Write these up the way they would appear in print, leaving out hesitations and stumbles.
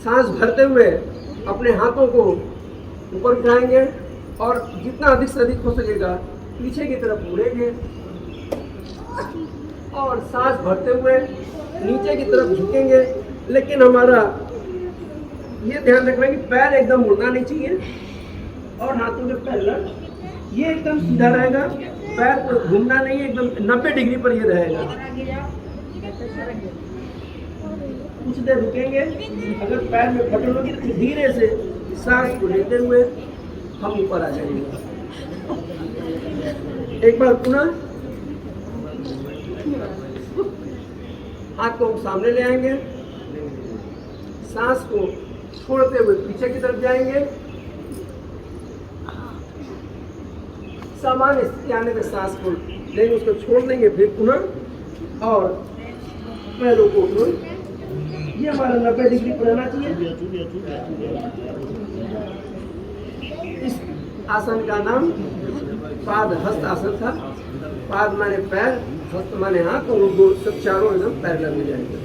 सांस भरते हुए अपने हाथों को ऊपर उठाएंगे और जितना अधिक से अधिक हो सकेगा पीछे की तरफ मुड़ेंगे और सांस भरते हुए नीचे की तरफ झुकेंगे। लेकिन हमारा ये ध्यान रखना कि पैर एकदम मुड़ना नहीं चाहिए और हाथों के पैर ये एकदम सीधा रहेगा, पैर को घूमना नहीं है, एकदम 90 डिग्री पर ये रहेगा। कुछ देर रुकेंगे, अगर पैर में फटन होगी तो धीरे से सांस को लेते हुए हम ऊपर आ जाएंगे। एक बार पुनः हाथ को सामने ले आएंगे, सांस को छोड़ते हुए पीछे की तरफ जाएंगे। सामान्य स्थिति आने तक सांस को लेंगे, उसको छोड़ देंगे, फिर पुनः और पैरों को ये हमारा 90 डिग्री पर रहना चाहिए। इस आसन का नाम पाद हस्त आसन था। पाद माने पैर, हस्त माने हाथ और दो सब चारों एकदम पैरेलल में जाएंगे।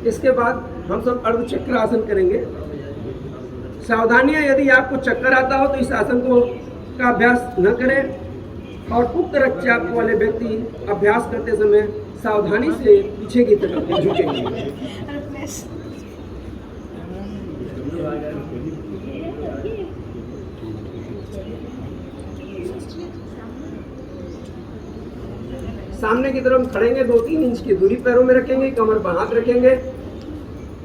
इसके बाद हम सब अर्धचक्र आसन करेंगे। सावधानियां, यदि आपको चक्कर आता हो तो इस आसन को का अभ्यास न करें और उक्त रक्तचाप वाले व्यक्ति अभ्यास करते समय सावधानी से पीछे की तरफ झुकेंगे। सामने की तरफ खड़ेंगे, 2-3 इंच की दूरी पैरों में रखेंगे, कमर पर हाथ रखेंगे।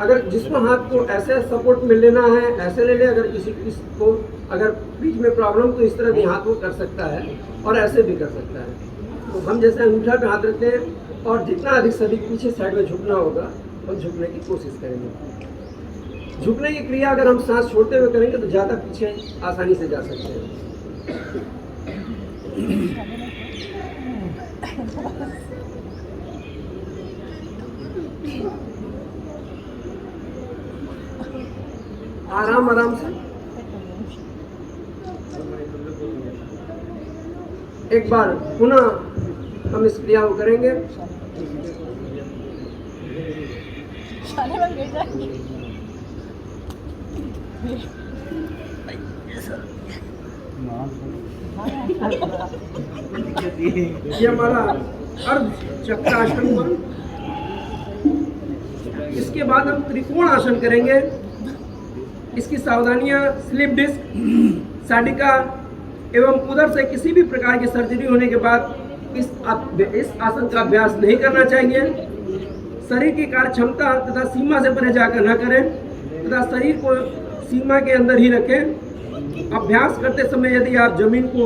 अगर जिसको हाथ को ऐसे सपोर्ट में लेना है ऐसे ले ले, अगर किसी को अगर बीच में प्रॉब्लम तो इस तरह भी हाथ वो कर सकता है और ऐसे भी कर सकता है। तो हम जैसे अंगूठा पे हाथ रखते हैं और जितना अधिक से अधिक पीछे साइड में झुकना होगा हम झुकने की कोशिश करेंगे। झुकने की क्रिया अगर हम सांस छोड़ते हुए करेंगे तो ज़्यादा पीछे आसानी से जा सकते हैं। आराम आराम से एक बार पुनः हम इस क्रिया को करेंगे। ये हमारा अर्ध चक्र आसन हुआ। इसके बाद हम त्रिकोण आसन करेंगे। इसकी सावधानियां, स्लिप डिस्क, साटिका एवं उदर से किसी भी प्रकार की सर्जरी होने के बाद इस आसन का अभ्यास नहीं करना चाहिए। शरीर की कार्य क्षमता तथा सीमा से परे जाकर न करें तथा शरीर को सीमा के अंदर ही रखें। अभ्यास करते समय यदि आप जमीन को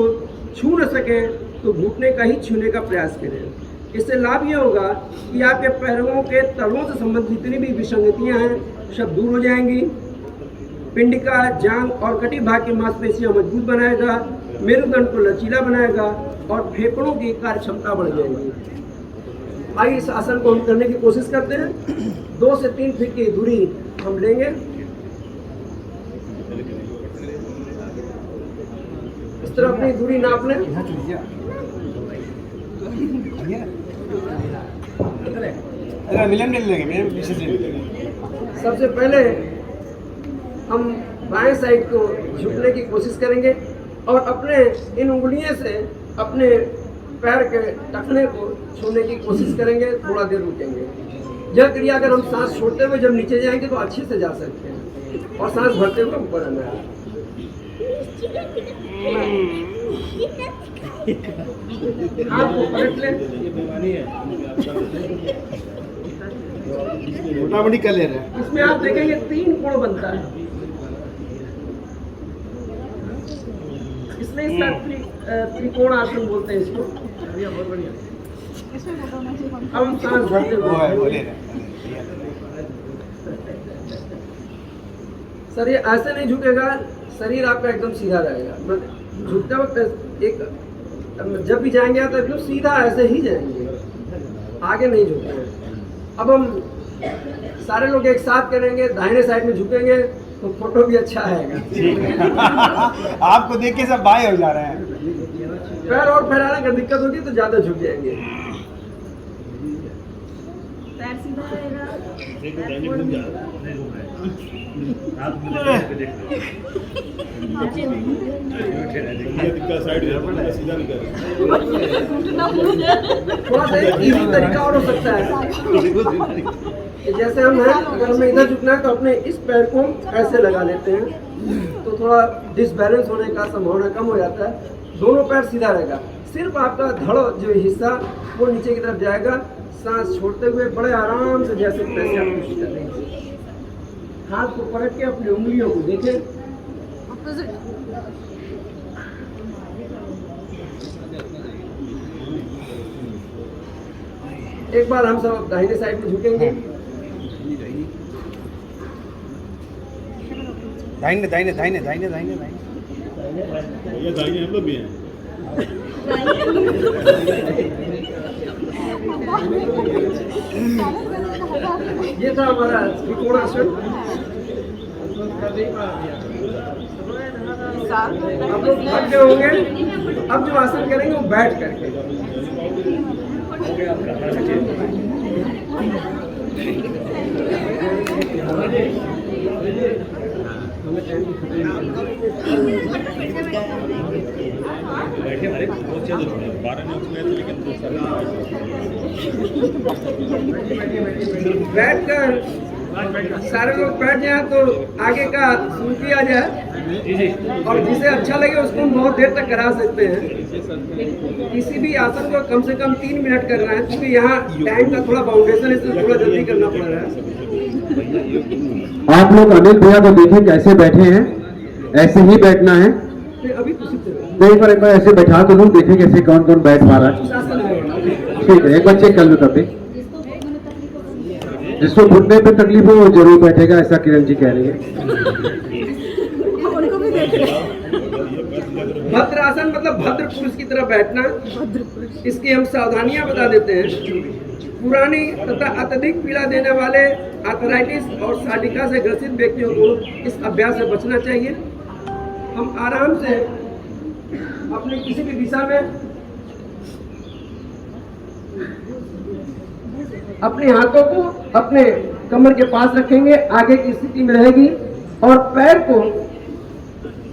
छू न सकें तो घुटने का ही छूने का प्रयास करें। इससे लाभ यह होगा कि आपके पैरों के तलवों से संबंधित जितनी भी विसंगतियां हैं सब दूर हो जाएंगी। पिंडिका, जांग और कटी भाग की मांसपेशियां मजबूत बनाएगा, मेरुदंड को लचीला बनाएगा और फेफड़ों की कार्य क्षमता बढ़ जाएगी। आइए इस आसन को हम करने की कोशिश करते हैं। 2 से 3 फीट की दूरी हम लेंगे। इस तरह अपनी दूरी नाप लें। सबसे पहले हम बाएं साइड को झुकने की कोशिश करेंगे और अपने इन उंगलियों से अपने पैर के टखने को छूने की कोशिश करेंगे। थोड़ा देर रुकेंगे। यह क्रिया अगर हम सांस छोड़ते हुए जब नीचे जाएंगे तो अच्छे से जा सकते हैं और सांस भरते हुए ऊपर आना है। हाथ को पलट लें। मोटामोटी कर ले रहे हैं। इसमें आप देखेंगे 3 कोण बनता है, इसलिए इसका त्रिकोण आसन बोलते हैं इसको। बहुत बढ़िया। अब हम सांस भरते हुए सर ये ऐसे नहीं झुकेगा, शरीर आपका एकदम सीधा रहेगा। झुकते वक्त एक जब भी जाएंगे तो एकदम सीधा ऐसे ही जाएंगे, आगे नहीं झुकेंगे। अब हम सारे लोग एक साथ करेंगे, दाहिने साइड में झुकेंगे तो फोटो भी अच्छा आएगा। आपको देख के सब बाय हो जा रहे हैं। पैर और फैलाने का दिक्कत होगी तो ज्यादा झुक जाएंगे। पैर सीधा रहेगा। थोड़ा सा इजी तरीका और हो सकता है, जैसे हम हैं, अगर हमें इधर झुकना है तो अपने इस पैर को ऐसे लगा लेते हैं तो थोड़ा डिसबैलेंस होने का संभावना कम हो जाता है। दोनों पैर सीधा रहेगा, सिर्फ आपका धड़ जो हिस्सा वो नीचे की तरफ जाएगा। सांस छोड़ते हुए बड़े आराम से जैसे पैसे आप कोशिश कर रहे हैं, हाथ को पकड़ के अपनी उंगलियों को देखें। एक बार हम सब दाहिने साइड में झुकेंगे। दाहिने दाहिने दाहिने दाहिने दाहिने ये दाहिने हम लोग भी हैं। ये था हमारा त्रिकोणासन। आप लोग थक गए होंगे, अब जो आसन करेंगे वो बैठ करके। बैठकर सारे लोग बैठ जाए तो आगे का शुरू किया जाए, और जिसे अच्छा लगे उसको हम बहुत देर तक करा सकते हैं। किसी भी आसन को कम से कम 3 मिनट करना है, क्योंकि यहाँ टाइम का थोड़ा बाउंडेशन है, इसलिए थोड़ा जल्दी करना पड़ रहा है। आप लोग अनिल भैया को देखिए कैसे बैठे हैं, ऐसे ही बैठना है। अभी तो सीखते हैं। तो एक बार ऐसे बैठा तो दूं, देखें कैसे कौन कौन बैठ पा रहा है। ठीक है, एक बार चेक कर लो तब भी। जिसको घुटने पे तकलीफ हो वो जरूर बैठेगा, ऐसा किरण जी कह रही है। भद्रासन मतलब भद्र पुरुष की तरह बैठना। इसकी हम सावधानियां बता देते हैं। पुरानी तथा अत्यधिक पीड़ा देने वाले आर्थराइटिस और सालिका से ग्रसित व्यक्तियों को इस अभ्यास से बचना चाहिए। हम आराम से अपने किसी भी दिशा में अपने हाथों को अपने कमर के पास रखेंगे, आगे की स्थिति में रहेगी, और पैर को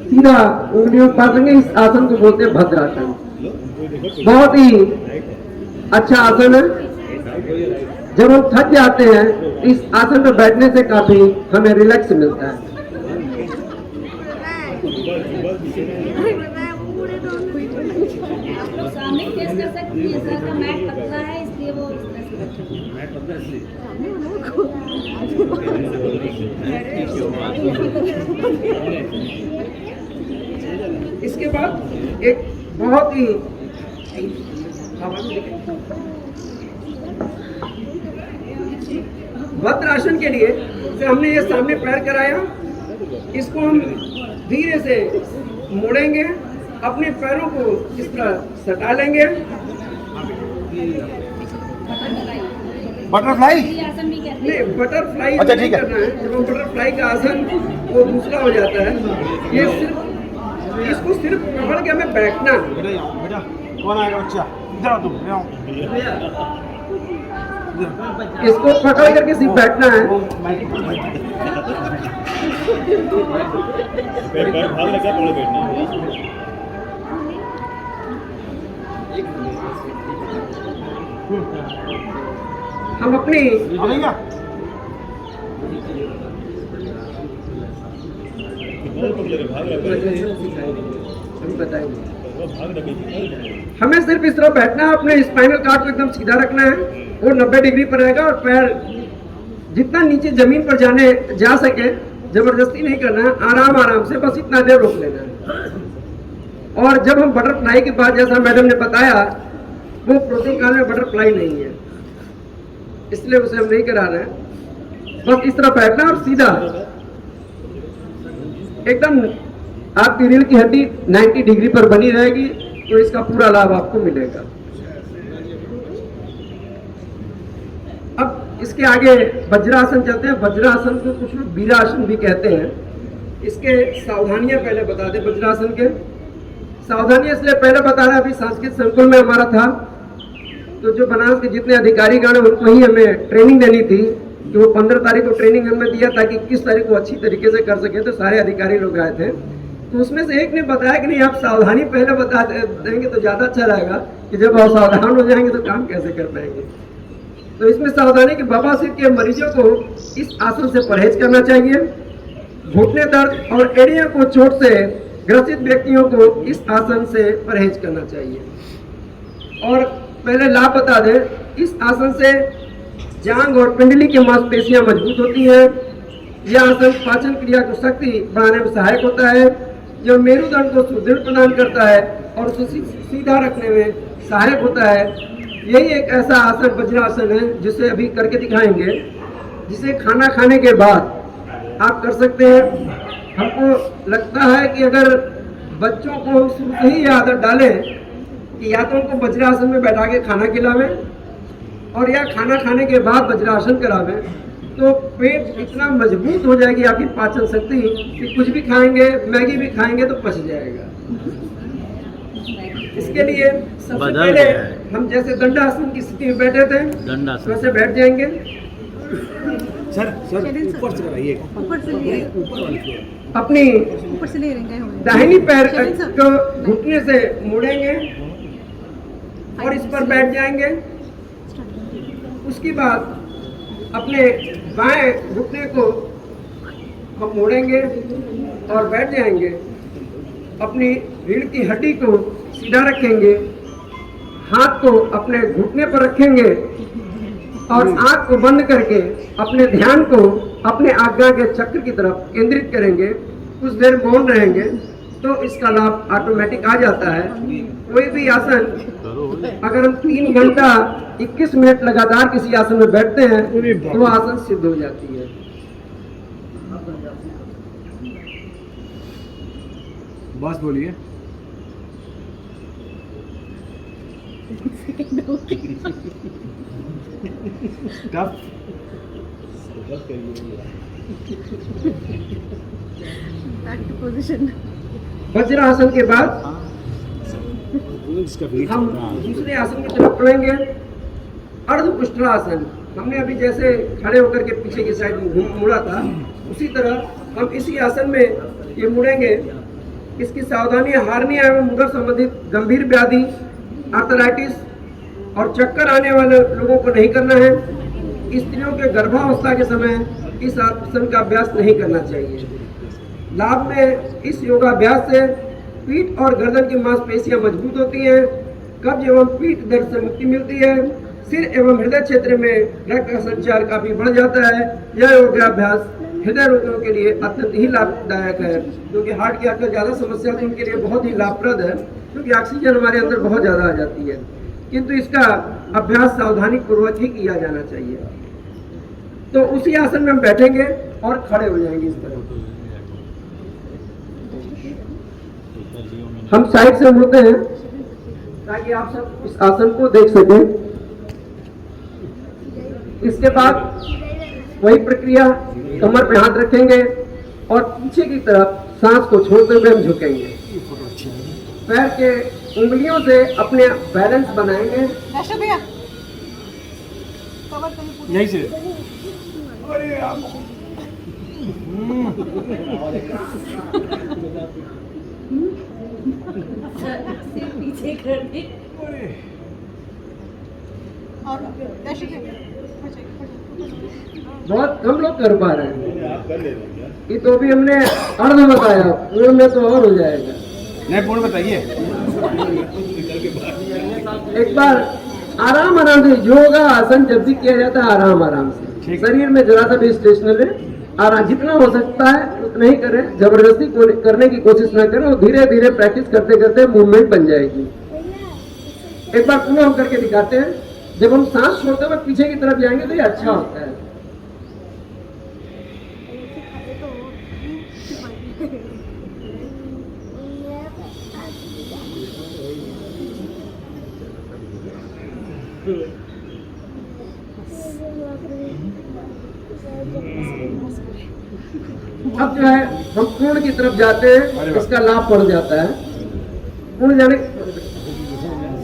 सीधा उंगलियों के पास रखेंगे। इस आसन को बोलते हैं भद्रासन। बहुत ही अच्छा आसन है। जब हम थक जाते हैं इस आसन पर बैठने से काफी हमें रिलैक्स मिलता है। सामने फेस कर सकती है, सर का मैट पतला है इसलिए वो इस तरह से मैट पतला है। इसके बाद एक बहुत ही भद्रासन के लिए से हमने ये सामने पैर कराया, इसको हम धीरे से मोड़ेंगे, अपने पैरों को इस तरह सटा लेंगे। बटरफ्लाई आसन भी कहते नहीं, बटरफ्लाई अच्छा, ठीक है। करना है। जब हम बटरफ्लाई का आसन वो दूसरा हो जाता है। ये सिर्फ इसको सिर्फ पकड़ के हमें बैठना है। बेटा कौन आएगा बच्चा, इधर आओ तुम, आओ। इसको पकड़ करके सिर्फ बैठना है। पैर भाग लगा थोड़ा बैठना। हम अपनी आएगा हमें सिर्फ इस तरह बैठना है, अपने स्पाइनल कार्ड को एकदम सीधा रखना है, वो 90 डिग्री पर रहेगा, और पैर जितना नीचे जमीन पर जा सके, जबरदस्ती नहीं करना है, आराम आराम से बस इतना देर रोक लेना है। और जब हम बटरफ्लाई के बाद, जैसा मैडम ने बताया, वो प्रोटीन काल में बटरफ्लाई नहीं है, इसलिए उसे हम नहीं करा रहे हैं। बस इस तरह बैठना और सीधा एकदम आपकी रीढ़ की हड्डी 90 डिग्री पर बनी रहेगी, तो इसका पूरा लाभ आपको मिलेगा। अब इसके आगे वज्रासन चलते हैं। वज्रासन को कुछ लोग वीरासन भी कहते हैं। इसके सावधानियां पहले बता दें। वज्रासन के सावधानी इसलिए पहले बता रहा, अभी संस्कृत संकुल में हमारा था, तो जो बनारस के जितने अधिकारीगण हैं उनको ही हमें ट्रेनिंग देनी थी कि वो 15 तारीख को ट्रेनिंग हमें दिया ताकि किस तारीख को अच्छी तरीके से कर सके। तो सारे अधिकारी लोग आए थे, तो उसमें से एक ने बताया कि नहीं, आप सावधानी पहले बता देंगे तो ज़्यादा अच्छा रहेगा कि जब आप सावधान हो जाएंगे तो काम कैसे कर पाएंगे। तो इसमें सावधानी कि बवासीर के मरीजों को इस आसन से परहेज करना चाहिए। घुटने दर्द और एड़ियों को चोट से ग्रसित व्यक्तियों को इस आसन से परहेज करना चाहिए। और पहले लाभ बता दें, इस आसन से जांघ और पिंडली की मांसपेशियां मजबूत होती हैं। यह आसन पाचन क्रिया को शक्ति बढ़ाने में सहायक होता है, जो मेरुदंड को सुदृढ़ प्रदान करता है और उसे सीधा रखने में सहायक होता है। यही एक ऐसा आसन वज्रासन है जिसे अभी करके दिखाएंगे, जिसे खाना खाने के बाद आप कर सकते हैं। हमको लगता है कि अगर बच्चों को शुरू से ही आदत डालें कि या तो उनको वज्रासन में बैठा के खाना खिलावें और या खाना खाने के बाद वज्रासन करावें, तो पेट इतना मजबूत हो जाएगी आपकी पाचन शक्ति कि कुछ भी खाएंगे, मैगी भी खाएंगे तो पच जाएगा। इसके लिए सबसे पहले हम जैसे दंडासन की स्थिति में बैठे थे वैसे बैठ जाएंगे। सर ऊपर से कराइए, अपनी ऊपर से ले रहेंगे हम। दाहिनी पैर को घुटने से मोड़ेंगे और इस पर बैठ जाएंगे। उसके बाद अपने बाएं घुटने को हम मोड़ेंगे और बैठ जाएंगे। अपनी रीढ़ की हड्डी को सीधा रखेंगे, हाथ को अपने घुटने पर रखेंगे और आंख को बंद करके अपने ध्यान को अपने आज्ञा के चक्र की तरफ केंद्रित करेंगे। कुछ देर मौन रहेंगे तो इसका लाभ ऑटोमेटिक आ जाता है। कोई भी आसन अगर हम 3 घंटा 21 मिनट लगातार किसी आसन में बैठते हैं तो वो आसन सिद्ध हो जाती है। बस बोलिए। Tough position. वज्रासन के बाद हम दूसरे आसन की तरफ बढ़ेंगे। अर्धपुष्टासन, हमने अभी जैसे खड़े होकर के पीछे की साइड मुड़ा था, उसी तरह हम इसी आसन में ये मुड़ेंगे। इसकी सावधानी हार्निया एवं उदर संबंधित गंभीर व्याधि, आर्थराइटिस और चक्कर आने वाले लोगों को नहीं करना है। स्त्रियों के गर्भावस्था के समय इस आसन का अभ्यास नहीं करना चाहिए। लाभ में इस योगाभ्यास से पीठ और गर्दन की मांसपेशियां मजबूत होती हैं, कब्ज एवं पीठ दर्द से मुक्ति मिलती है, सिर एवं हृदय क्षेत्र में रक्त का संचार काफी बढ़ जाता है। यह योगाभ्यास हृदय रोगियों के लिए अत्यंत ही लाभदायक है, क्योंकि हार्ट की आजकल ज़्यादा समस्या है, उनके लिए बहुत ही लाभप्रद है, क्योंकि ऑक्सीजन हमारे अंदर बहुत ज़्यादा आ जाती है। किंतु इसका अभ्यास सावधानी पूर्वक ही किया जाना चाहिए। तो उसी आसन में हम बैठेंगे और खड़े हो जाएंगे इस तरह। हम साइड से मुड़ते हैं ताकि आप सब इस आसन को देख सकें। इसके बाद वही प्रक्रिया, कमर पे हाथ रखेंगे और पीछे की तरफ सांस को छोड़ते हुए हम झुकेंगे। पैर के उंगलियों से अपने बैलेंस बनाएंगे। यहीं से पीछे कर दे। बहुत कम लोग कर पा रहे हैं। आप कर ले रहे हैं क्या? ये तो भी हमने अर्ध बताया, पूर्ण में तो और हो जाएगा। नहीं, पूर्ण बताइए। एक बार आराम से योगा आसन जब भी किया जाता है आराम से, शरीर में जरा सा भी स्टेशनरी आराम, जितना हो सकता है उतना ही करें, जबरदस्ती करने की कोशिश ना करें और धीरे धीरे प्रैक्टिस करते करते मूवमेंट बन जाएगी। एक बार पूरा हम करके दिखाते हैं। जब हम सांस छोड़ते हुए पीछे की तरफ जाएंगे तो ये अच्छा होता है। अब जो है हम पूर्ण की तरफ जाते हैं, इसका लाभ पड़ जाता है। पूर्ण जाने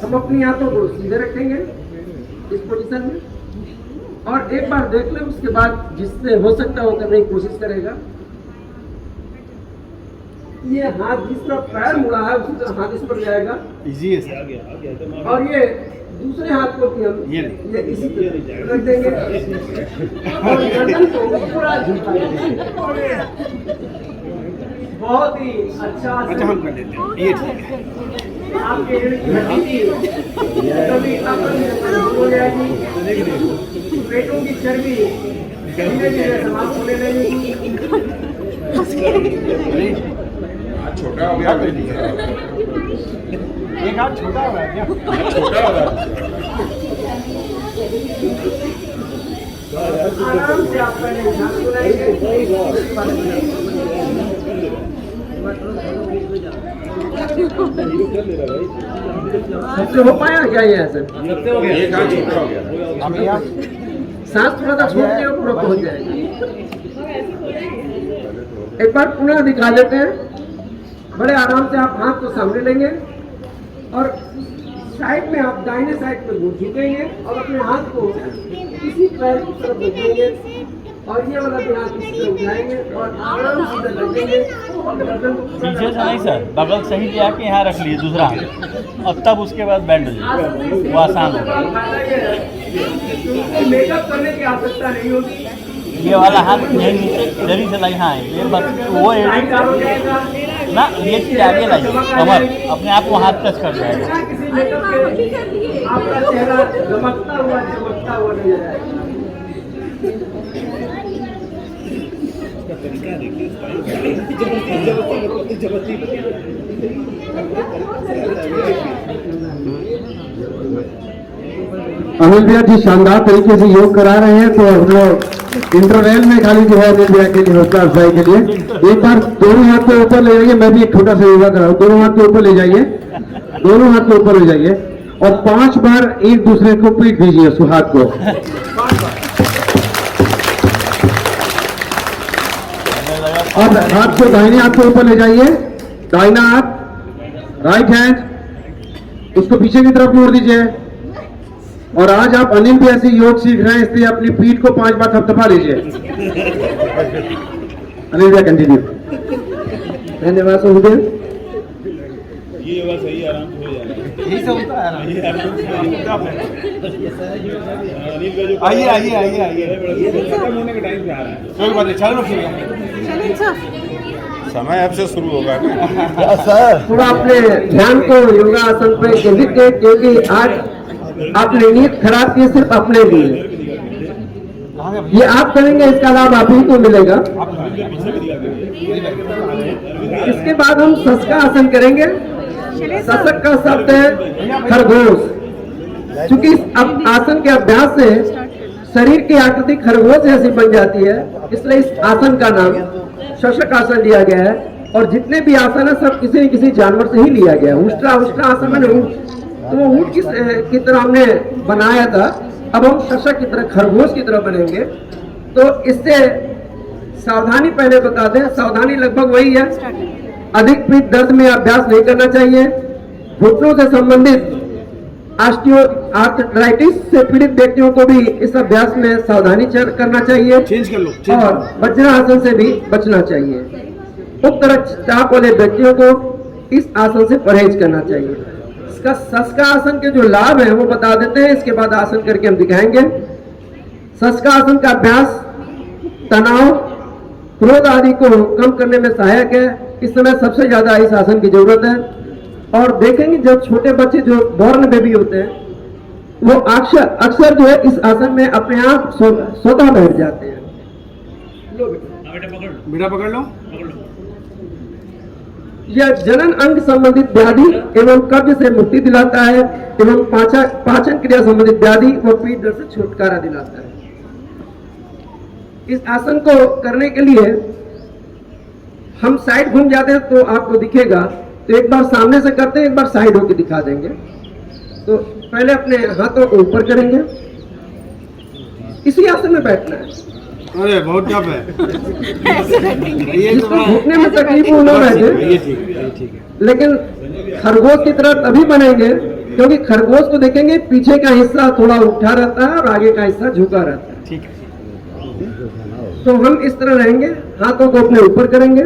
हम अपनी हाथों को सीधे रखेंगे इस पोजीशन में, और एक बार देख लें, उसके बाद जिससे हो सकता है वो करने की कोशिश करेगा। ये हाथ जिस तरफ पैर मुड़ा है उसी तरह हाथ इस पर जाएगा, इजी है सर। और ये दूसरे हाथ को भी हम ये इसी तरह रख देंगे और गर्दन को पूरा झुकाएंगे। बहुत ही अच्छा हम कर लेते हैं, ये ठीक है। आपके रीढ़ की हड्डी की कभी अकड़ हो जाएगी, पेटों की चर्बी धीरे धीरे समाप्त होने लगेगी। छोटा हो गया एक हाथ छोटा हो गया क्या? छोटा हो गया। आराम से आप पहले ध्यान सबसे हो पाया क्या ये ऐसे? एक हाथ छोटा हो गया। अब यहाँ सांस थोड़ा सा छोड़ के पूरा पहुंच जाएगा। एक बार पुनः दिखा देते हैं। बड़े आराम से आप हाथ को सामने लेंगे और साइड में आप दाहिने साइड पे घुट झुकेंगे और अपने हाथ को किसी पैर की तरफ रखेंगे और ये वाला भी हाथ इसी तरफ उठाएंगे और आराम से इधर रखेंगे और गर्दन को पूरा पीछे से नहीं सर, बगल सही ले आके यहाँ रख लिए दूसरा हाथ, और तब उसके बाद बैंड हो जाए, वो आसान होगा। मेकअप करने की आवश्यकता नहीं होगी। ये वाला हाथ यही नीचे जरी से लाई, हाँ ये बस वो लाइट हो जाएगा ना, ये चीज आगे लाई कमर अपने आप को हाथ टच कर जाएगा। बिना किसी मेकअप के आपका चेहरा चमकता हुआ नजर आएगा। अनिल भैया जी शानदार तरीके से योग करा रहे हैं, तो हम लोग इंटरवल में खाली जो है अनिल भैया के लिए हौसला अफजाई के लिए एक बार दोनों हाथ को ऊपर ले जाइए। मैं भी एक छोटा सा योगा कराऊं। दोनों हाथ को ऊपर ले जाइए, दोनों हाथ को ऊपर ले जाइए और 5 बार एक दूसरे को पीट दीजिए उस हाथ को। अब हाथ को दाहिने हाथ को ऊपर ले जाइए, दाहिना हाथ राइट हैंड उसको पीछे की तरफ मोड़ दीजिए। और आज आप अनिल भी ऐसे योग सीख रहे हैं, इसलिए अपनी पीठ को 5 बार थपथपा लीजिए। अनिल भैया कंटिन्यू। धन्यवाद सुखदेव। ये योगा सही आराम से हो जाएगा। यही सब होता है ये आराम से अनिल का जो आइए आइए आइए आइए, खत्म होने के टाइम पे आ रहा है। कोई बात नहीं, चलो रखिए। समय अब से शुरू होगा ना। थोड़ा अपने ध्यान को योगा आसन पे केंद्रित करें, क्योंकि आज आपने नीयत खराब की सिर्फ अपने लिए। ये आप करेंगे, इसका लाभ आप ही को मिलेगा। इसके बाद हम सस का आसन करेंगे। सशक का शब्द है खरगोश। क्योंकि इस आसन के अभ्यास से शरीर की आकृति खरगोश जैसी बन जाती है, इसलिए इस आसन का नाम शशक आसन लिया गया है। और जितने भी आसन है सब किसी न किसी जानवर से ही लिया गया है। उष्ट्रा आसन मैंने ऊँट, तो वो ऊँट की तरह हमने बनाया था। अब हम शशक की तरह खरगोश की तरह बनेंगे। तो इससे सावधानी पहले बता दें, सावधानी लगभग वही है। अधिक पीठ दर्द में अभ्यास नहीं करना चाहिए। घुटनों से संबंधित आर्थराइटिस से पीड़ित व्यक्तियों को भी इस अभ्यास में सावधानी करना चाहिए चेंज कर लो, चेंज और वज्रासन से भी बचना चाहिए। उक्त रक्तचाप वाले व्यक्तियों को इस आसन से परहेज करना चाहिए। इसका सस्का आसन के जो लाभ है वो बता देते हैं, इसके बाद आसन करके हम दिखाएंगे। सस्का आसन का अभ्यास तनाव, क्रोध आदि को कम करने में सहायक है। इस समय सबसे ज्यादा इस आसन की जरूरत है। और देखेंगे जब छोटे बच्चे जो बॉर्न बेबी होते हैं वो अक्सर जो है इस आसन में अपने आप स्वतः बैठ जाते हैं। बेटा पकड़ लो। यह जनन अंग संबंधित व्याधि एवं कब्ज से मुक्ति दिलाता है एवं पाचन क्रिया संबंधित व्याधि व पीठ दर्द से छुटकारा दिलाता है। इस आसन को करने के लिए हम साइड घूम जाते हैं तो आपको दिखेगा। तो एक बार सामने से करते हैं, एक बार साइड होकर दिखा देंगे। तो पहले अपने हाथों को ऊपर करेंगे, इसी आसन में बैठना है। अरे बहुत टफ है ये तो बड़ा घुटने में तकलीफ होना बैठे, ये ठीक है ये ठीक है। लेकिन खरगोश की तरह तभी बनेंगे क्योंकि खरगोश को देखेंगे पीछे का हिस्सा थोड़ा उठा रहता है और आगे का हिस्सा झुका रहता है। ठीक है तो हम इस तरह रहेंगे, हाथों को अपने ऊपर करेंगे,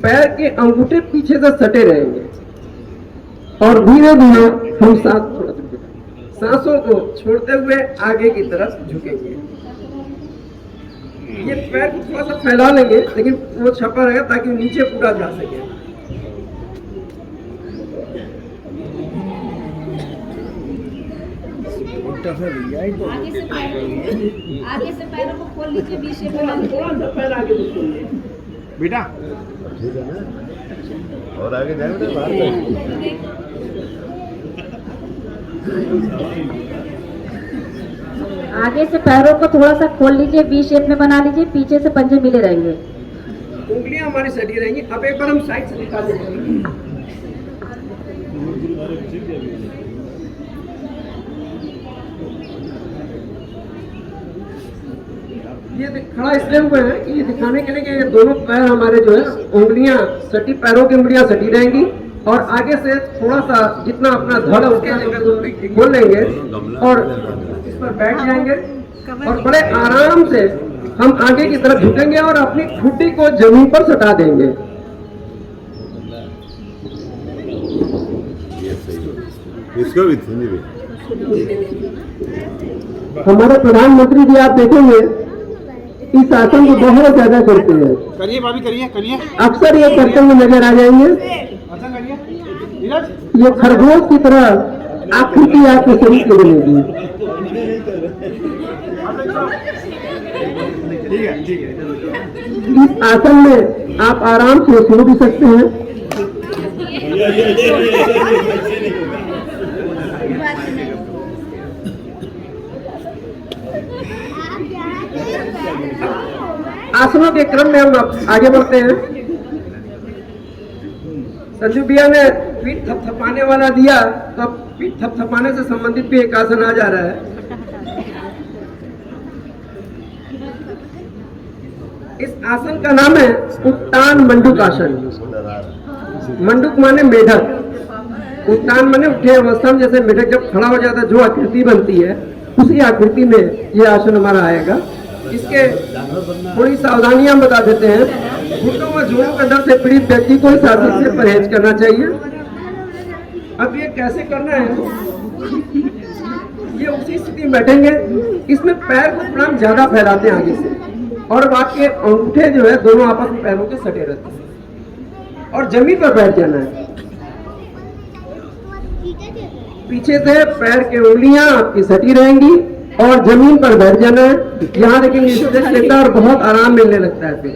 पैर के अंगूठे पीछे से सटे रहेंगे और धीरे धीरे हम सांसों को छोड़ते हुए आगे की तरफ झुकेंगे। ये पैर को थोड़ा सा फैला लेंगे लेकिन वो छपा रहेगा ताकि नीचे पूरा जा सके। आगे से पैरों को खोल लीजिए, बी शेप बना लीजिए। पैर आगे झुकेंगे। बेटा और आगे जाए बेटा बाहर जाए। आगे से पैरों को थोड़ा सा खोल लीजिए, वी शेप में बना लीजिए, पीछे से पंजे मिले रहेंगे। उंगलियां हमारी सटी रहेंगी। अब एक बार हम साइड से दिखा देंगे। ये खड़ा इसलिए हुए हैं कि ये दिखाने के लिए कि ये दोनों पैर हमारे जो है उंगलियां सटी, पैरों की उंगलियां सटी रहेंगी और आगे से थोड़ा सा जितना अपना धड़ है उसके लेकर खोल लेंगे और इस पर बैठ जाएंगे और बड़े आराम से हम आगे की तरफ झुकेंगे और अपनी ठुड्डी को जमीन पर सटा देंगे। इसको भी हिंदी में हमारे प्रधानमंत्री जी आप देखेंगे इस आसन को बहुत ज्यादा करते हैं, करिए भाभी करिए करिए अक्सर ये करते हुए नजर आ जाएंगे। अच्छा करिए नीरज ये खरगोश की तरह आकृति आपके शरीर की बनेगी। ठीक है इस आसन में आप आराम से सो भी सकते हैं। आसनों के क्रम में हम आगे बढ़ते हैं। संजू भैया ने पीठ थपथपाने वाला दिया, तो अब पीठ थपथपाने से संबंधित भी एक आसन आ जा रहा है। इस आसन का नाम है उत्तान मंडूक आसन। मंडूक माने मेढक, उत्तान माने उठे अवस्था में जैसे मेढक जब खड़ा हो जाता है जो आकृति बनती है उसी आकृति में ये आसन हमारा आएगा। इसके थोड़ी सावधानियां बता देते हैं। घुटनों में जोड़ों के दर्द से पीड़ित व्यक्ति को इस आसन से परहेज करना चाहिए। अब ये कैसे करना है, ये उसी स्थिति में बैठेंगे। इसमें पैर को थोड़ा ज्यादा फैलाते हैं आगे से और आपके अंगूठे जो है दोनों आपस में पैरों के सटे रहते हैं और जमीन पर बैठ जाना है। पीछे से पैर की उंगलियां आपकी सटी रहेंगी और जमीन पर बैठ जाना है। यहाँ देखेंगे स्ट्रेच लेता है और बहुत आराम मिलने लगता है फिर।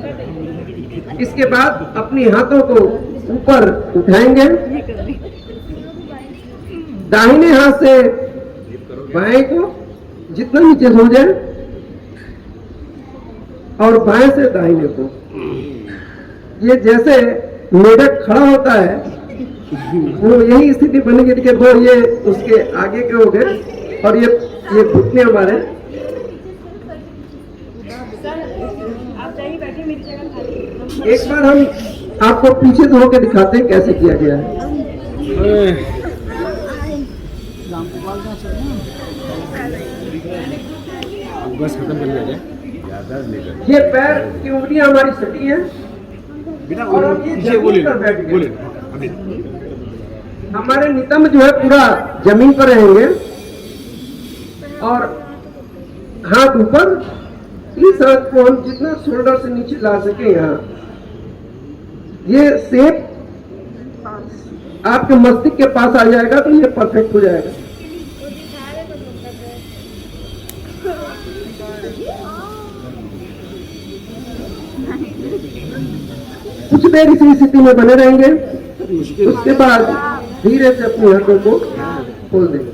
इसके बाद अपने हाथों को ऊपर उठाएंगे, दाहिने हाथ से बाएं को जितना नीचे सो जाए और बाएं से दाहिने को। ये जैसे मेढक खड़ा होता है वो यही स्थिति बनेगी कि वो ये उसके आगे के हो गए और ये घुटने हमारे। एक बार हम आपको पीछे से होकर दिखाते हैं कैसे किया गया है। बस खत्म कर लिया जाए। ये पैर की उंगलियां हमारी सटी हैं बिना और अब ये जमीन पर बैठ गए। बोले अभी हमारे नितंब जो है पूरा जमीन पर रहेंगे और हाथ ऊपर। इस हाथ को हम जितना शोल्डर से नीचे ला सके यहाँ, ये शेप आपके मस्तिष्क के पास आ जाएगा तो ये परफेक्ट हो जाएगा। कुछ देर इसी स्थिति में बने रहेंगे। उसके बाद धीरे से अपनी हाथों को खोल देंगे।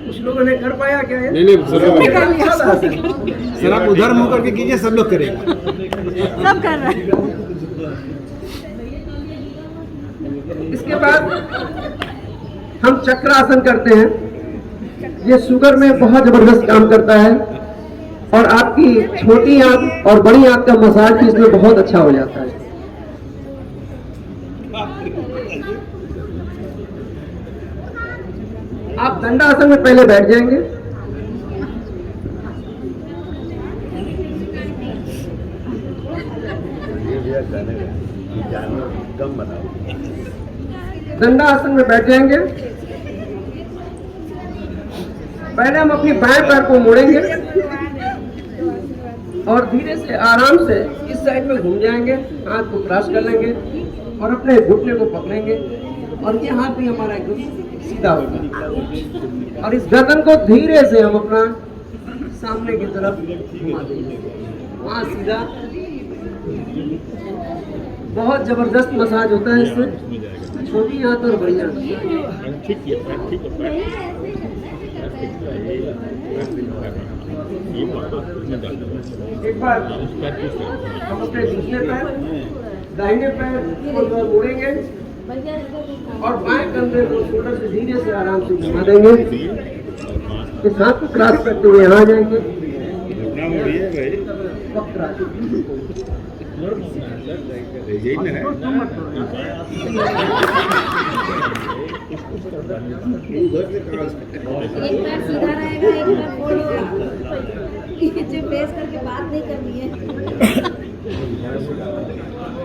कुछ लोगों ने कर पाया क्या है? नहीं सर आप उधर मुंह करके कीजिए, सब लोग करेंगे। सब कर रहा है। इसके बाद हम चक्रासन करते हैं। ये शुगर में बहुत जबरदस्त काम करता है और आपकी छोटी आंत और बड़ी आंत का मसाज भी इसमें बहुत अच्छा हो जाता है। आप दंडासन में पहले बैठ जाएंगे। ये भैया जाने कम बनाओ। दंडासन में बैठ जाएंगे। पहले हम अपनी बाएं पैर को मोड़ेंगे और धीरे से आराम से इस साइड में घूम जाएंगे, हाथ को क्रॉस कर लेंगे और अपने घुटने को पकड़ेंगे और ये हाथ भी हमारा एकदम सीधा होगा और इस गर्दन को धीरे से हम अपना सामने की तरफ घुमा देंगे, वहाँ सीधा। बहुत जबरदस्त मसाज होता है इससे, छोटी हाथ और बड़ी हाथ। एक बार हम अपने दूसरे पैर, दाहिने पैर को मोड़ेंगे और बाएं कंधे को शोल्डर से धीरे से आराम से घुमा देंगे। इस हाथ को क्रॉस करते हुए यहाँ आ जाएंगे। यही ना है। एक पैर सीधा रहेगा, एक पैर फोल्ड होगा। ये फेस करके बात नहीं करनी है।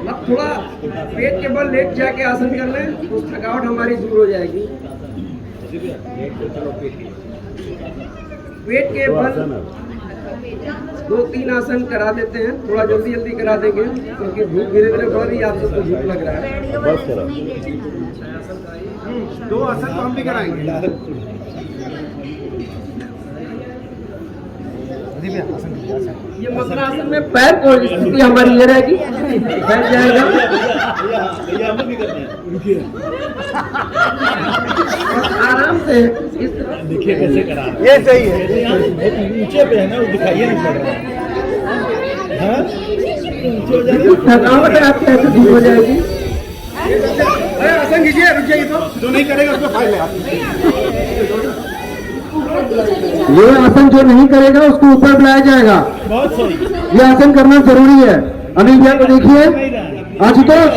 अब थोड़ा पेट के बल लेट जाके आसन कर लें, उस थकावट हमारी दूर हो जाएगी। पेट के बल 2-3 आसन करा देते हैं, थोड़ा जल्दी जल्दी करा देंगे क्योंकि भूख धीरे धीरे बढ़ रही है, आप सबको भूख लग रहा है। बस करो। 2 आसन तो हम भी कराएंगे। ये मकरासन में पैर को स्थिति हमारी ये रहेगी, बैठ जाएगा और आराम से इस तरह देखिए कैसे करा रहा है। ये सही है। ऊंचे पे है ना, वो दिखाइए नहीं पड़ रहा है। हाँ? थकावट है आपकी ऐसे दूर हो जाएगी। आसन कीजिए, रुक जाइए तो जो नहीं करेगा उसको फाइल ले आते। ये आसन जो नहीं करेगा उसको ऊपर बुलाया जाएगा। बहुत सही। ये आसन करना जरूरी है। अनिल भैया को देखिए, आशुतोष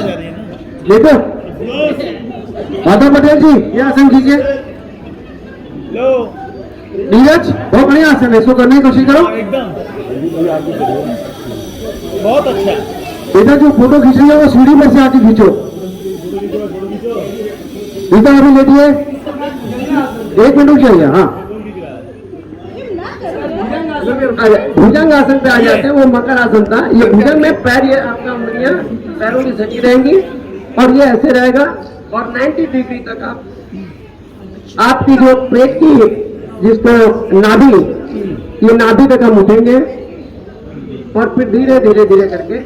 देखो, माधव पटेल जी ये आसन कीजिए। लो नीरज बहुत बढ़िया आसन है, इसको करने की कोशिश करो। एकदम बहुत अच्छा। बेटा जो फोटो खींच रही है वो सीढ़ी में से आके खींचो। बेटा अभी लेटिए, 1 मिनट चाहिए। हाँ, भुजंग आसन पे आ जाते हैं। वो मकर आसन था। ये भुजंग में पैर, ये आपका उंगलियां पैरों की सटी रहेंगी और ये ऐसे रहेगा और 90 डिग्री तक आपकी जो पेट की जिसको नाभि, ये नाभि तक हम उठेंगे और फिर धीरे धीरे धीरे करके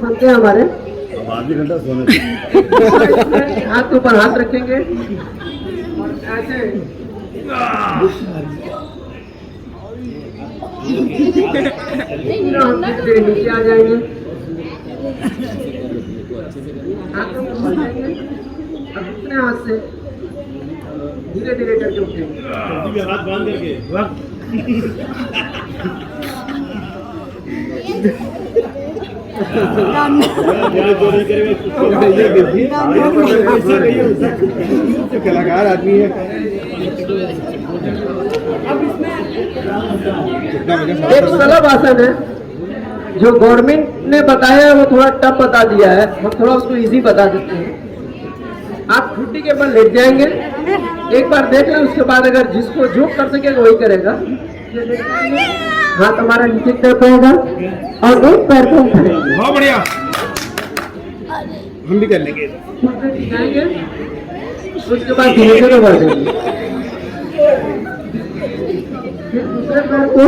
बनते हैं हमारे। अब आधी घंटा सोने हाथ के ऊपर हाथ रखेंगे और ऐसे नीचे आ जाएंगे, हाथों को खोलेंगे और दूसरे हाथ से धीरे धीरे करके उठेंगे। हाथ बांध करके कलाकार आदमी है। एक सलब आसन है जो गवर्नमेंट ने बताया है, वो थोड़ा टफ बता दिया है, हम थोड़ा उसको इजी बता देते हैं। आप घुट्टी के बल लेट जाएंगे, एक बार देख लें, उसके बाद अगर जिसको जो कर सकेगा वही करेगा। हाथ हमारा नीचे की तरफ रहेगा और एक पैर को उठाएंगे। बहुत बढ़िया, हम भी कर लेंगे। दिखाएंगे, उसके बाद धीरे धीरे बढ़ देंगे। फिर दूसरे पैर को,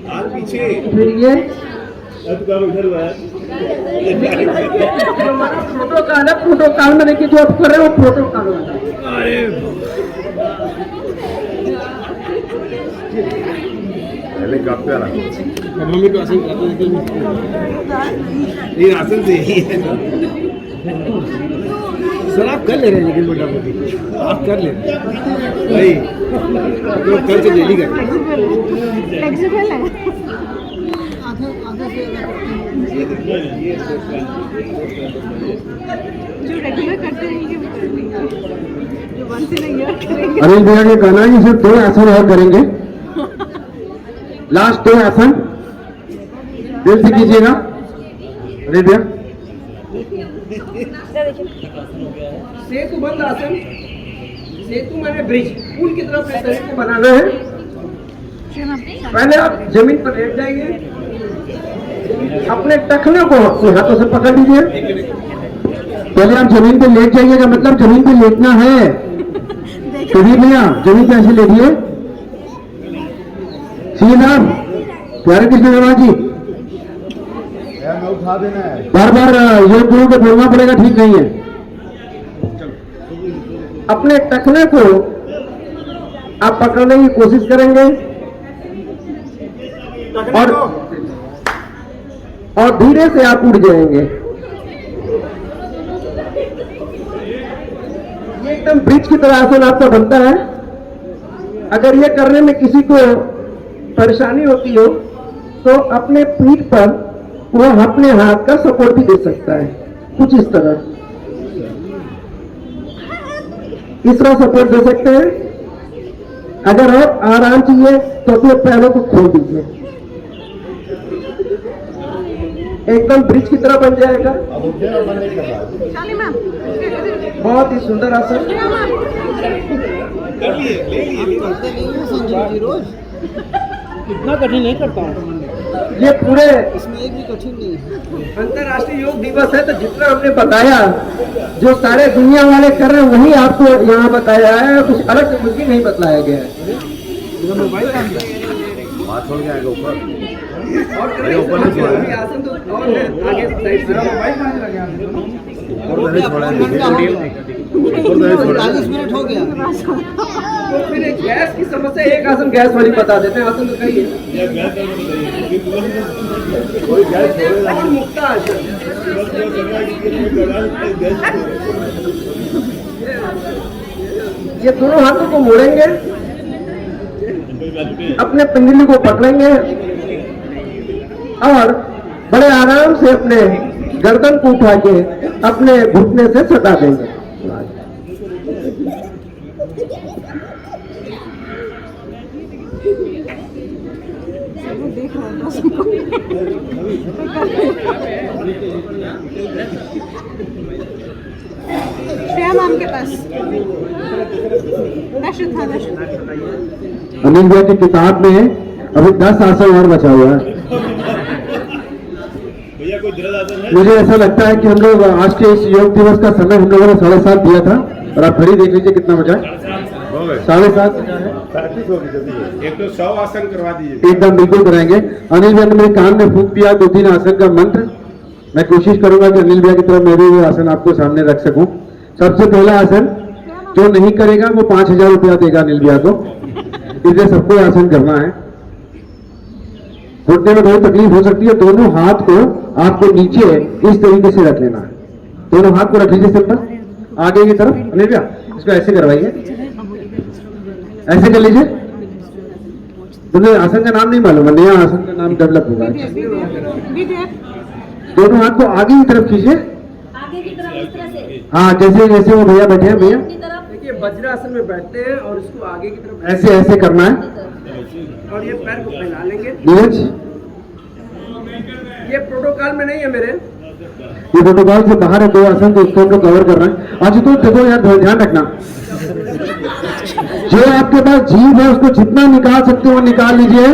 हाथ पीछे। फिर ये उधर हुआ है। हमारा प्रोटोकॉल है। प्रोटोकॉल में देखिए जो आप कर रहे हो प्रोटोकॉल होता है। पहले काफी आराम मम्मी को आसन करते हैं ये आसन से ही है सर। आप कर ले रहे हैं लेकिन मोटा मोटी आप कर ले भाई तो कल से डेली कर जो रेगुलर करते रहेंगे जो वन से नहीं करेंगे। अनिल भैया ने कहना है कि सिर्फ 2 आसन और करेंगे, लास्ट 2 आसन दिल से कीजिएगा। अनिल भैया सेतु बंद आसन, सेतु माने ब्रिज, पुल की तरफ अपने शरीर को बनाना है। पहले आप जमीन पर लेट जाएंगे, अपने टखने को अपने हाथों से पकड़ लीजिए। पहले आप जमीन पे लेट जाइएगा, मतलब जमीन पे लेटना है। कभी भैया जमीन पे ऐसे लेटिए, सीधा प्यारे कृष्ण भगवान जी। उठा देना है। बार बार योग गुरु को बोलना पड़ेगा, ठीक नहीं है। अपने टखने को आप पकड़ने की कोशिश करेंगे और धीरे से आप उड़ जाएंगे। ये एकदम ब्रिज की तरह आसन आपका बनता है। अगर ये करने में किसी को परेशानी होती हो तो अपने पीठ पर वो अपने हाथ का सपोर्ट भी दे सकता है, कुछ इस तरह। इस तरह सपोर्ट दे सकते हैं। अगर आप आराम चाहिए तो अपने पैरों को खोल दीजिए, एकदम ब्रिज की तरह बन जाएगा। बहुत ही सुंदर आसन। इतना कठिन नहीं करता हूँ, ये पूरे इसमें एक भी कठिन नहीं है। अंतर्राष्ट्रीय योग दिवस है तो जितना हमने बताया, जो सारे दुनिया वाले कर रहे हैं वही आपको यहाँ बताया है, कुछ अलग से मुझे नहीं बताया गया है। हाथ छोड़ के आएगा ऊपर, और ऊपर नहीं छोड़ा है। आसन तो और है, आगे साइड से ऊपर तो नहीं छोड़ा है, ऊपर तो नहीं छोड़ा है। 45 मिनट हो गया। तो फिर एक गैस की समस्या, एक आसन गैस वाली बता देते हैं। आसन तो कहिए, कोई गैस छोड़ेगा और मुक्ता आसन। ये दोनों हाथों को मोड़ेंगे, अपने पिंडली को पकड़ेंगे और बड़े आराम से अपने गर्दन को उठा के अपने घुटने से सटा देंगे। श्रेया मैम के पास अनिल भैया की किताब में अभी 10 आसन और बचा हुआ है। भैया कोई दर्द आसन है? मुझे ऐसा लगता है कि हम लोग आज के इस योग दिवस का समय हम लोगों ने 7:30 दिया था और आप घड़ी देख लीजिए कितना बचा है। 7:30 बचा है। प्रैक्टिस होगी जल्दी। एक तो 100 आसन करवा दीजिए। एकदम बिल्कुल कराएंगे। अनिल भैया ने मेरे कान में फूंक दिया 2-3 आसन का मंत्र। मैं कोशिश करूंगा कि अनिल भैया की तरह मैं भी वो आसन आपको सामने रख सकूं। सबसे पहला आसन, जो नहीं करेगा वो 5,000 रुपया देगा अनिल भैया को। इसलिए सबको आसन करना है। घुटने में बहुत तकलीफ हो सकती है, दोनों हाथ को आपको नीचे इस तरीके से रख लेना है। दोनों हाथ को रख लीजिए सिर पर, आगे की तरफ। अनिल भैया इसको ऐसे करवाइए, ऐसे कर लीजिए। मुझे आसन का नाम नहीं मालूम है, नया आसन का नाम डेवलप होगा। दोनों हाथ को आगे की तरफ खींचिए, आगे की तरफ इस तरह से। हाँ जैसे जैसे वो भैया बैठे हैं भैया देखिए वज्रासन में बैठते हैं और इसको आगे की तरफ ऐसे ऐसे करना है। और ये पैर को फैला लेंगे। नीरज ये प्रोटोकॉल में नहीं है मेरे। ये प्रोटोकॉल से बाहर है, 2 आसन तो इसको हम लोग कवर कर रहे हैं। आज तो देखो यार, ध्यान रखना, जो आपके पास जीभ है उसको जितना निकाल सकते हो निकाल लीजिए।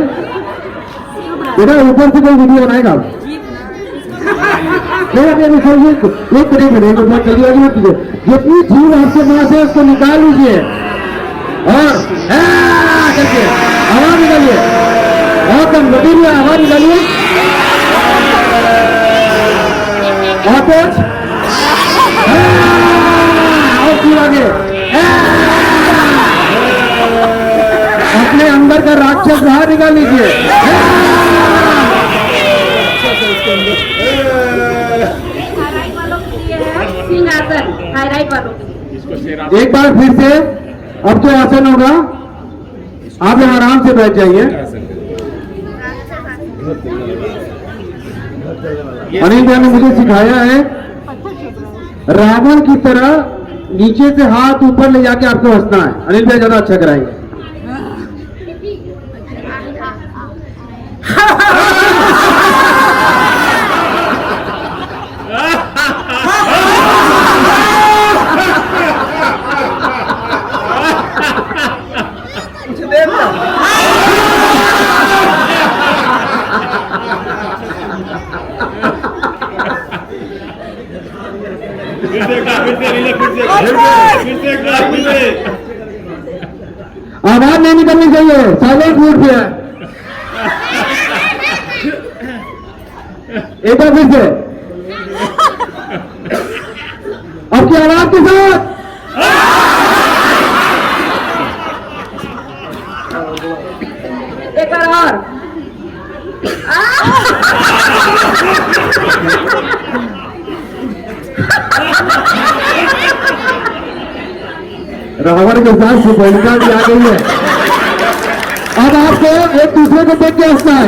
बेटा ऊपर से कोई वीडियो बनाएगा नहीं, अभी अभी सर एक तरीके नहीं, बहुत जल्दीबाजी मत कीजिए। जितनी जीभ आपके पास है उसको निकाल लीजिए और करके आवाज निकालिए, और कम गति में आवाज निकालिए। और तेज और फिर आगे। अपने अंदर का राक्षस बाहर निकाल लीजिए। थायराइड वालों के लिए है सिंहासन, थायराइड वालों के लिए। इसको शेर एक बार फिर से अब जो आसन होगा आप लोग आराम से बैठ जाइए। अनिल भैया ने मुझे सिखाया है रावण की तरह नीचे से हाथ ऊपर ले जाके आपको हंसना है। अनिल भैया ज्यादा अच्छा कराएंगे। कुछ देर तक फिर से आवाज नहीं निकलनी चाहिए, साइलेंट मोड पे है। एक बार फिर से अब की आवाज के साथ एक बार और। रावण के साथ सुपर्णिका भी आ गई है। अब आपको एक दूसरे को देख के हंसना है।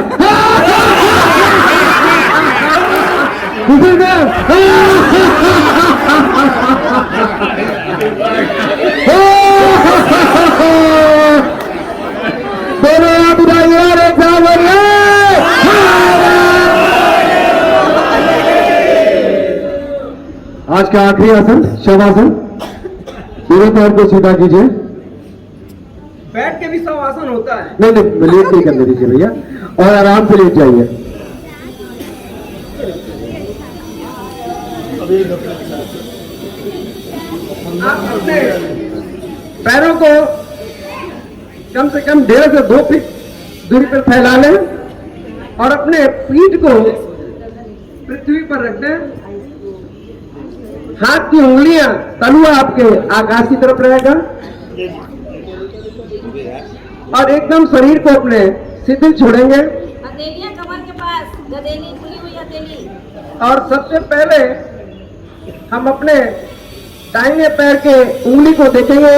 दूसरे को दोनों आप उठाइए और एक साथ बोलिए। आज का आखिरी आसन शवासन। दोनों पैर को सीधा कीजिए। बैठ के भी शवासन होता है। नहीं नहीं, लेट नहीं करने दीजिए भैया, और आराम से लेट जाइए। आप अपने पैरों को कम से कम 1.5 से 2 फीट दूरी पर फैला लें और अपने पीठ को पृथ्वी पर रख दें। हाथ की उंगलियां, तलुआ आपके आकाश की तरफ रहेगा और एकदम शरीर को अपने शिथिल छोड़ेंगे। हथेलियां कमर के पास, गदेली खुली हुई हथेली। और सबसे पहले हम अपने दाहिने पैर के उंगली को देखेंगे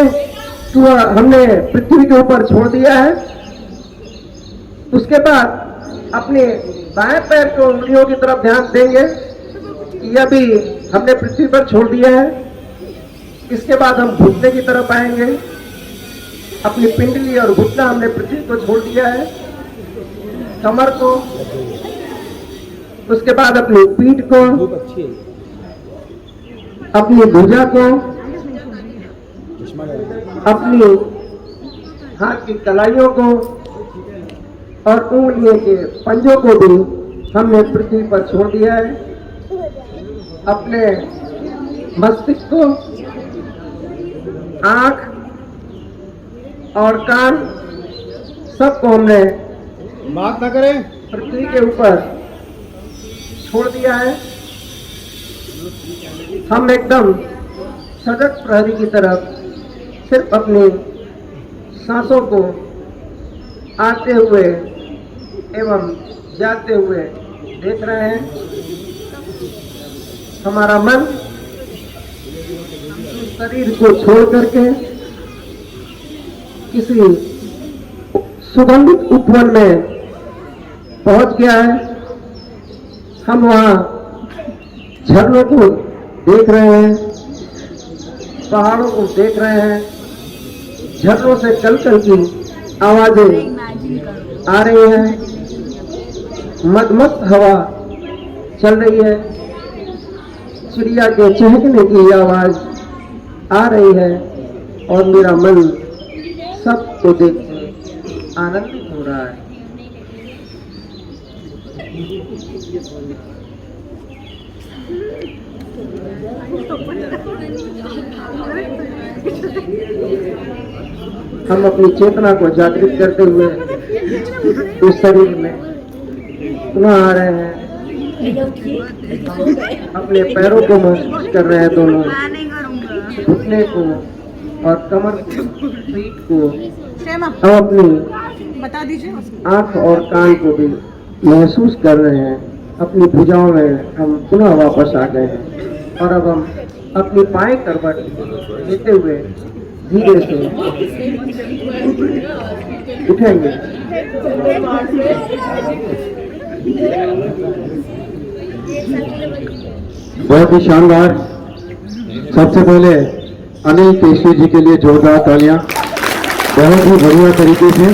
कि वह हमने पृथ्वी के ऊपर छोड़ दिया है। उसके बाद अपने बाएं पैर के उंगलियों की तरफ ध्यान देंगे कि यह भी हमने पृथ्वी पर छोड़ दिया है। इसके बाद हम घुटने की तरफ आएंगे। अपनी पिंडली और घुटना हमने पृथ्वी को छोड़ दिया है, कमर को, उसके बाद अपनी पीठ को, अपनी भुजा को, अपनी हाथ की कलाइयों को और उंगलियों के पंजों को भी हमने पृथ्वी पर छोड़ दिया है। अपने मस्तिष्क को, आंख और कान सबको हमने बात ना करें। पृथ्वी के ऊपर छोड़ दिया है। हम एकदम सजग प्रहरी की तरफ सिर्फ अपनी सांसों को आते हुए एवं जाते हुए देख रहे हैं। हमारा मन शरीर को छोड़ करके किसी सुगंधित उपवन में पहुंच गया है। हम वहां झरनों को देख रहे हैं, पहाड़ों को देख रहे हैं। झरनों से कलकल की आवाजें आ रही हैं, मदमस्त हवा चल रही है, चिड़िया के चहकने की आवाज आ रही है और मेरा मन सबको देख के आनंदित हो रहा है। हम अपनी चेतना को जागृत करते हुए इस शरीर में पुनः आ रहे हैं। अपने पैरों को महसूस कर रहे हैं, दोनों घुटने को और कमर को, पीठ को। हम अपनी बता दीजिए। आंख और कान को भी महसूस कर रहे हैं। अपनी भुजाओं में हम पुनः वापस आ गए हैं और अब हम अपनी पाए करवट लेते हुए धीरे से उठेंगे। बहुत ही शानदार। सबसे पहले अनिल केशरी जी के लिए जोरदार तालियां। बहुत ही बढ़िया तरीके से,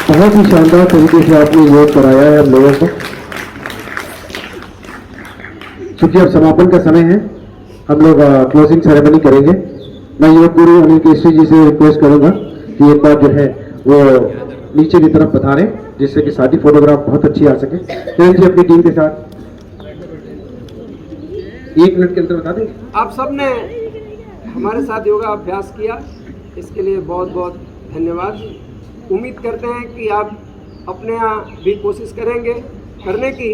बहुत ही शानदार तरीके से आपने योग कराया है हम लोगों को। क्योंकि अब समापन का समय है, हम लोग क्लोजिंग सेरेमनी करेंगे। मैं योग गुरु अनिल केशरी जी से रिक्वेस्ट करूंगा कि एक बार जो है वो नीचे की तरफ पधारें, जिससे कि शादी फोटोग्राफ बहुत अच्छी आ सके। किरण जी अपनी टीम के साथ 1 मिनट के अंदर बता देंगे। आप सब ने हमारे साथ योगा अभ्यास किया, इसके लिए बहुत बहुत धन्यवाद। उम्मीद करते हैं कि आप अपने यहाँ भी कोशिश करेंगे करने की,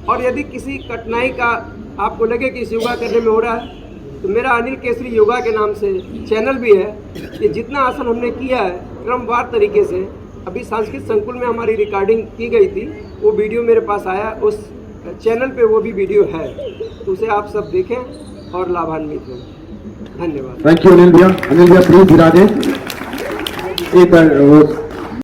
और यदि किसी कठिनाई का आपको लगे कि इस योगा करने में हो रहा है तो मेरा अनिल केसरी योगा के नाम से चैनल भी है। कि जितना आसन हमने किया है क्रमवार तरीके से, अभी सांस्कृतिक संकुल में हमारी रिकॉर्डिंग की गई थी, वो वीडियो मेरे पास आया, उस चैनल पे वो भी वीडियो है, तो उसे आप सब देखें और लाभान्वित हों। धन्यवाद। थैंक यू अनिल भैया। अनिल भैया प्लीज गिरा दें एक बार वो